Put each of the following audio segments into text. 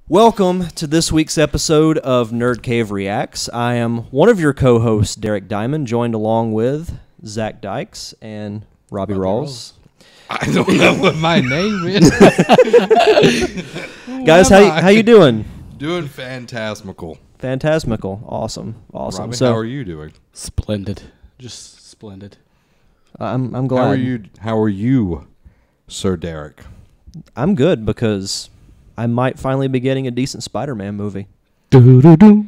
Welcome to this week's episode of Nerd Cave Reacts. I am one of your co-hosts, Derek Diamond, joined along with Zach Dykes and Robbie Rawls. I don't know what my name is. Guys, how you doing? Doing fantasmical. Fantasmical. Awesome. Robbie, So, how are you doing? Splendid. Just splendid. I'm glad. How are you, Sir Derek? I'm good because I might finally be getting a decent Spider-Man movie. You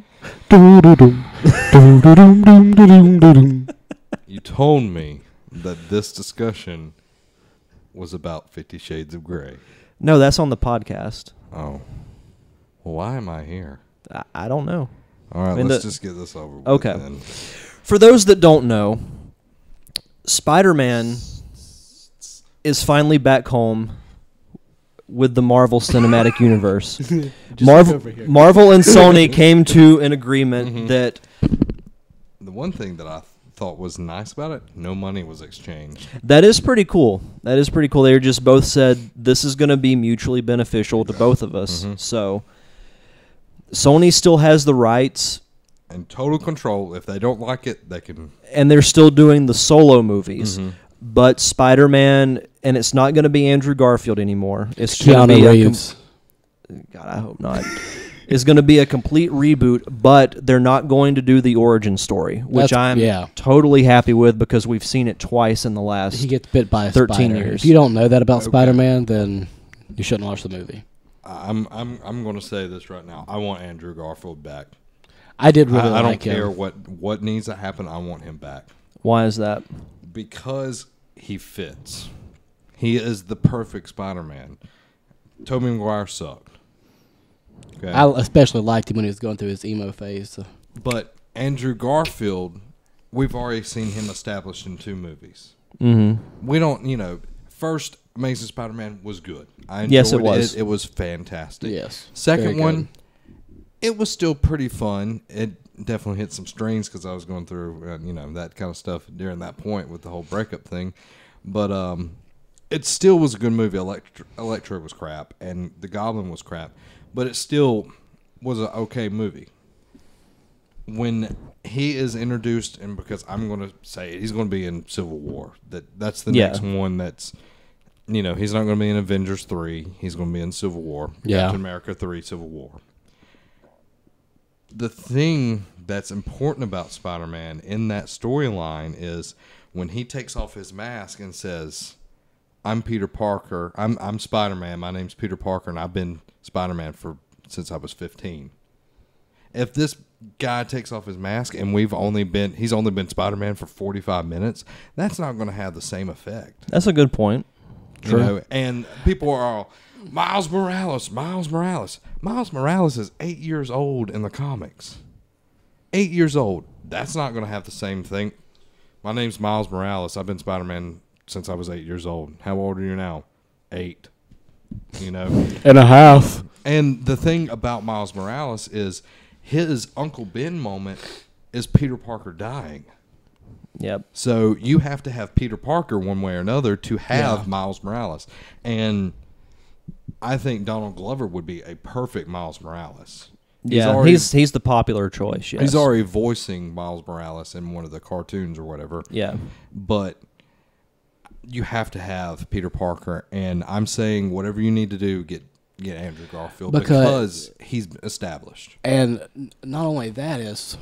told me that this discussion was about 50 Shades of Grey. No, that's on the podcast. Oh. Well, why am I here? I don't know. All right, let's just get this over with. Okay. Then. For those that don't know, Spider-Man is finally back home with the Marvel Cinematic Universe. Marvel and Sony came to an agreement that... The one thing that I thought was nice about it, no money was exchanged. That is pretty cool. They just both said this is going to be mutually beneficial to both of us. Mm-hmm. So Sony still has the rights. And total control. If they don't like it, they can... And they're still doing the solo movies. Mm-hmm. But Spider-Man, and it's not going to be Andrew Garfield anymore. It's Keanu Reeves. God, I hope not. It's going to be a complete reboot, but they're not going to do the origin story, which I'm totally happy with because we've seen it twice in the last He gets bit by a 13 spider. years. If you don't know that about Spider-Man, then you shouldn't watch the movie. I'm going to say this right now. I want Andrew Garfield back. I did really I like don't care him. what needs to happen. I want him back. Why is that? Because he fits. He is the perfect Spider-Man. Tobey Maguire sucked. Okay. I especially liked him when he was going through his emo phase. So. But Andrew Garfield, we've already seen him established in 2 movies. Mm-hmm. We don't, first Amazing Spider-Man was good. I enjoyed Yes, it was. It was fantastic. Yes. Second one, it was still pretty fun. It definitely hit some strings because I was going through, that kind of stuff during that point with the whole breakup thing. But it still was a good movie. Electro was crap, and The Goblin was crap. But it still was an okay movie. When he is introduced, and because I'm going to say it, he's going to be in Civil War. That's the next one that's, he's not going to be in Avengers 3. He's going to be in Civil War. Yeah. Captain America 3, Civil War. The thing that's important about Spider-Man in that storyline is when he takes off his mask and says, I'm Peter Parker. I'm Spider-Man. My name's Peter Parker, and I've been Spider-Man since I was 15. If this guy takes off his mask and he's only been Spider-Man for 45 minutes, that's not going to have the same effect. That's a good point. True. And people are all, Miles Morales. Miles Morales is 8 years old in the comics. 8 years old. That's not going to have the same thing. My name's Miles Morales. I've been Spider-Man since I was 8 years old. How old are you now? 8. And a half. And the thing about Miles Morales is his Uncle Ben moment is Peter Parker dying. Yep. So you have to have Peter Parker one way or another to have Miles Morales. And I think Donald Glover would be a perfect Miles Morales. He's the popular choice, yes. He's already voicing Miles Morales in one of the cartoons or whatever. Yeah. But you have to have Peter Parker, and I'm saying whatever you need to do, get Andrew Garfield because he's established. And not only that is,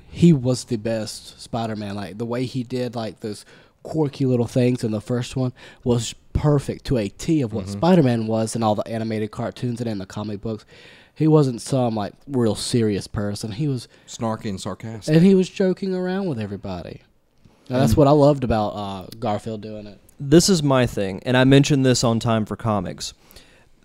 he was the best Spider-Man. Like, the way he did, those quirky little things in the first one was perfect to a T of what Spider-Man was in all the animated cartoons and in the comic books. He wasn't some, real serious person. He was... snarky and sarcastic. And he was joking around with everybody. Now, that's what I loved about Garfield doing it. This is my thing, and I mentioned this on Time for Comics.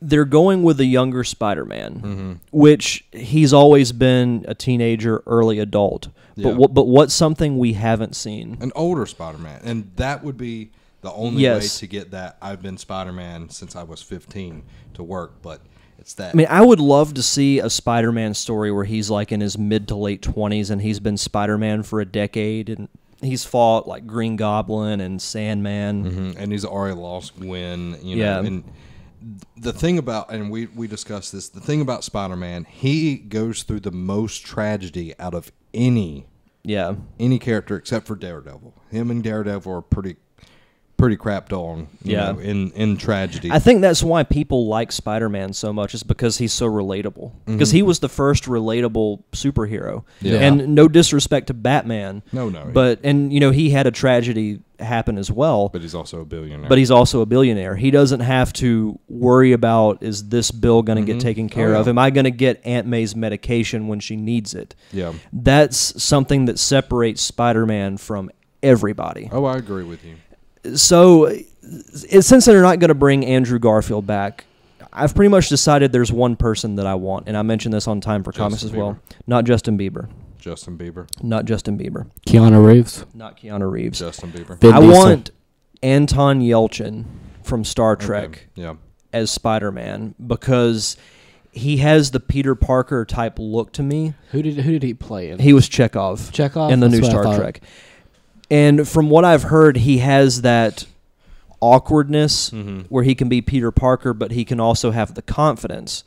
They're going with a younger Spider-Man, which he's always been a teenager, early adult. Yeah. But what's something we haven't seen? An older Spider-Man. And that would be the only way to get that I've been Spider-Man since I was 15 to work, but it's that. I mean, I would love to see a Spider-Man story where he's in his mid to late 20s and he's been Spider-Man for a decade and he's fought Green Goblin and Sandman. And he's already lost Gwen, Yeah. And the thing about, and we discussed this, the thing about Spider-Man, he goes through the most tragedy out of any character except for Daredevil. Him and Daredevil are pretty crapped on, you know, in tragedy. I think that's why people like Spider-Man so much, is because he's so relatable. Because he was the first relatable superhero. Yeah. And no disrespect to Batman. No. But, and, you know, he had a tragedy happen as well. But he's also a billionaire. He doesn't have to worry about, is this bill going to get taken care of? Am I going to get Aunt May's medication when she needs it? Yeah. That's something that separates Spider-Man from everybody. Oh, I agree with you. So, since they're not going to bring Andrew Garfield back, I've pretty much decided there's one person that I want, and I mentioned this on Time for Comics as well. Not Justin Bieber. Not Justin Bieber. Keanu Reeves. Not Keanu Reeves. Justin Bieber. I want Anton Yelchin from Star Trek as Spider-Man, because he has the Peter Parker type look to me. Who did he play in? He was Chekhov in the new Star Trek. And from what I've heard, he has that awkwardness where he can be Peter Parker, but he can also have the confidence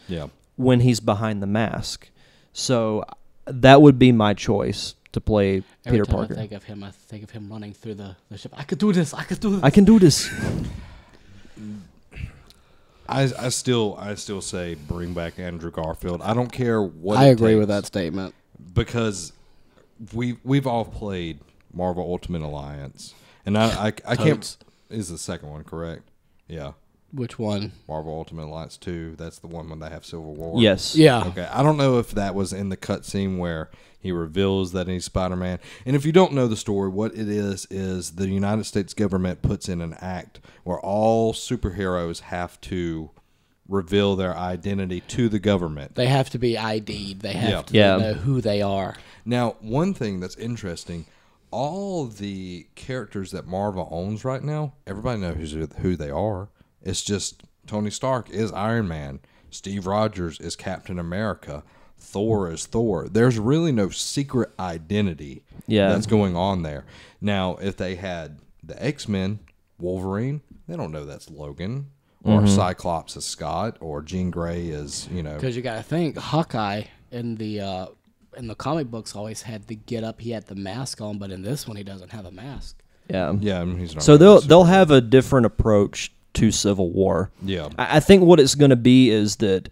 when he's behind the mask. So that would be my choice to play Peter Parker. I think of him running through the ship. I could do this. I can do this. I still say bring back Andrew Garfield. I don't care what. I agree with that statement, because we've all played Marvel Ultimate Alliance, and I can't. Is the second one correct? Yeah. Which one? Marvel Ultimate Alliance 2. That's the one when they have Civil War. Yes. Yeah. Okay. I don't know if that was in the cutscene where he reveals that he's Spider-Man. And if you don't know the story, what it is the United States government puts in an act where all superheroes have to reveal their identity to the government. They have to be ID'd. They have to know who they are. Now, one thing that's interesting, all the characters that Marvel owns right now, everybody knows who they are. It's just Tony Stark is Iron Man. Steve Rogers is Captain America. Thor is Thor. There's really no secret identity that's going on there. Now, if they had the X-Men, Wolverine, they don't know that's Logan. Or Cyclops is Scott. Or Jean Grey is, you know. Because you got to think, Hawkeye in the comic books always had the get up. He had the mask on, but in this one he doesn't have a mask. Yeah. Yeah, he's not. So they'll have a different approach to Civil War. Yeah. I think what it's going to be is that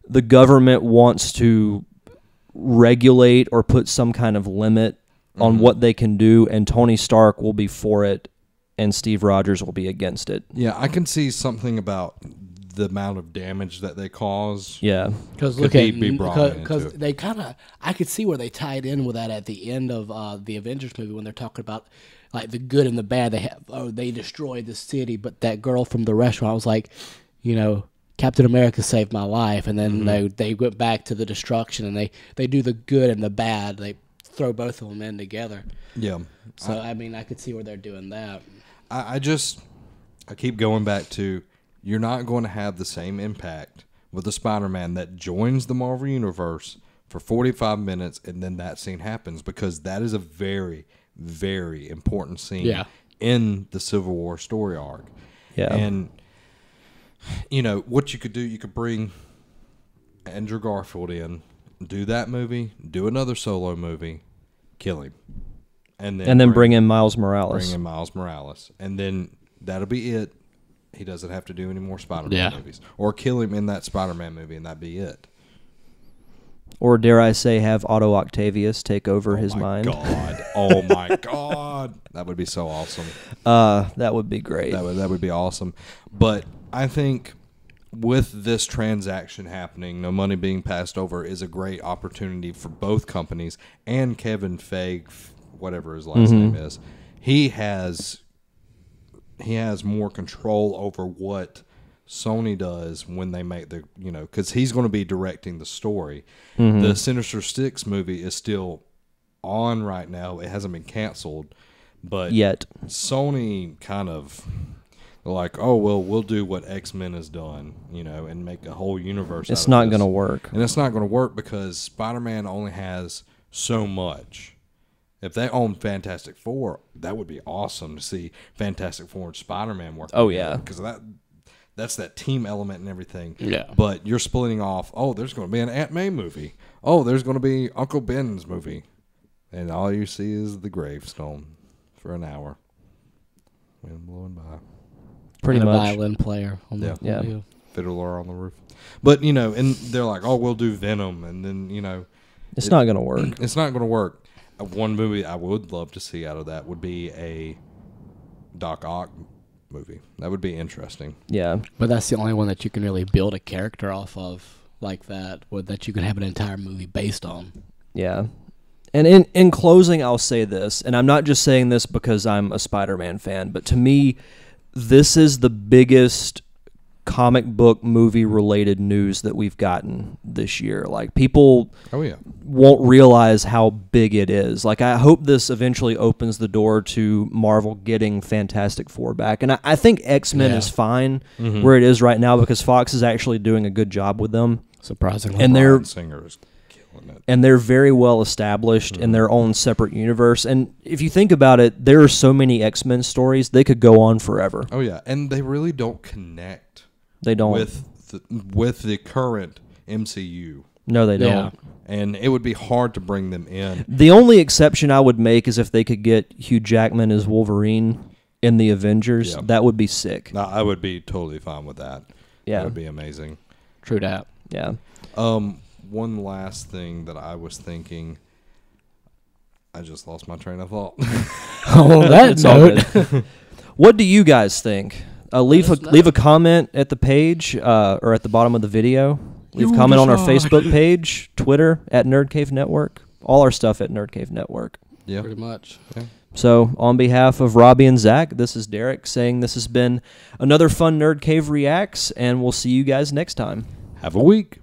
the government wants to regulate or put some kind of limit on what they can do, and Tony Stark will be for it, and Steve Rogers will be against it. Yeah, I can see something about the amount of damage that they cause. Yeah. Because they kind of, I could see where they tied in with that at the end of the Avengers movie when they're talking about like the good and the bad. They destroyed the city, but that girl from the restaurant was like, you know, Captain America saved my life, and then they went back to the destruction, and they do the good and the bad. They throw both of them in together. Yeah. So I mean, I could see where they're doing that. I keep going back to, you're not going to have the same impact with the Spider-Man that joins the Marvel Universe for 45 minutes and then that scene happens, because that is a very, very important scene in the Civil War story arc. Yeah. And, you know, what you could do, you could bring Andrew Garfield in, do that movie, do another solo movie, kill him. And then bring in Miles Morales. And then that'll be it. He doesn't have to do any more Spider-Man movies. Or kill him in that Spider-Man movie, and that'd be it. Or dare I say, have Otto Octavius take over his mind. Oh, my God. That would be so awesome. That would be great. That would be awesome. But I think with this transaction happening, no money being passed over, is a great opportunity for both companies. And Kevin Feige, whatever his last name is, he has more control over what Sony does when they make the, you know, because he's going to be directing the story. The Sinister Six movie is still on right now. It hasn't been canceled, but yet Sony kind of like, oh, well, we'll do what X-Men has done, you know, and make a whole universe. It's not going to work. And it's not going to work because Spider-Man only has so much. If they own Fantastic Four, that would be awesome to see Fantastic Four and Spider-Man work. Oh, yeah. Because that's that team element and everything. Yeah. But you're splitting off, oh, there's going to be an Aunt May movie. Oh, there's going to be Uncle Ben's movie. And all you see is the gravestone for an hour. Wind blowing by. Pretty much. A violin player on the video. Fiddler on the roof. But, you know, and they're like, oh, we'll do Venom. And then, you know. It's not going to work. It's not going to work. One movie I would love to see out of that would be a Doc Ock movie. That would be interesting. Yeah. But that's the only one that you can really build a character off of like that, or that you can have an entire movie based on. Yeah. And in closing, I'll say this, and I'm not just saying this because I'm a Spider-Man fan, but to me, this is the biggest comic book movie related news that we've gotten this year. Like, people won't realize how big it is. Like, I hope this eventually opens the door to Marvel getting Fantastic Four back. And I think X-Men is fine where it is right now because Fox is actually doing a good job with them. Surprisingly. And Bryan Singer is killing it. And they're very well established in their own separate universe. And if you think about it, there are so many X-Men stories, they could go on forever. Oh, yeah. And they really don't connect. They don't. With the current MCU. No, they don't. Yeah. And it would be hard to bring them in. The only exception I would make is if they could get Hugh Jackman as Wolverine in the Avengers. Yeah. That would be sick. No, I would be totally fine with that. Yeah. That would be amazing. True that. Yeah. One last thing that I was thinking. I just lost my train of thought. That's all good. What do you guys think? Leave a comment at the page or at the bottom of the video. Leave a comment on our Facebook page, Twitter at Nerd Cave Network. All our stuff at Nerd Cave Network. Yeah, pretty much. Yeah. So on behalf of Robbie and Zach, this is Derek saying this has been another fun Nerd Cave Reacts, and we'll see you guys next time. Have a week.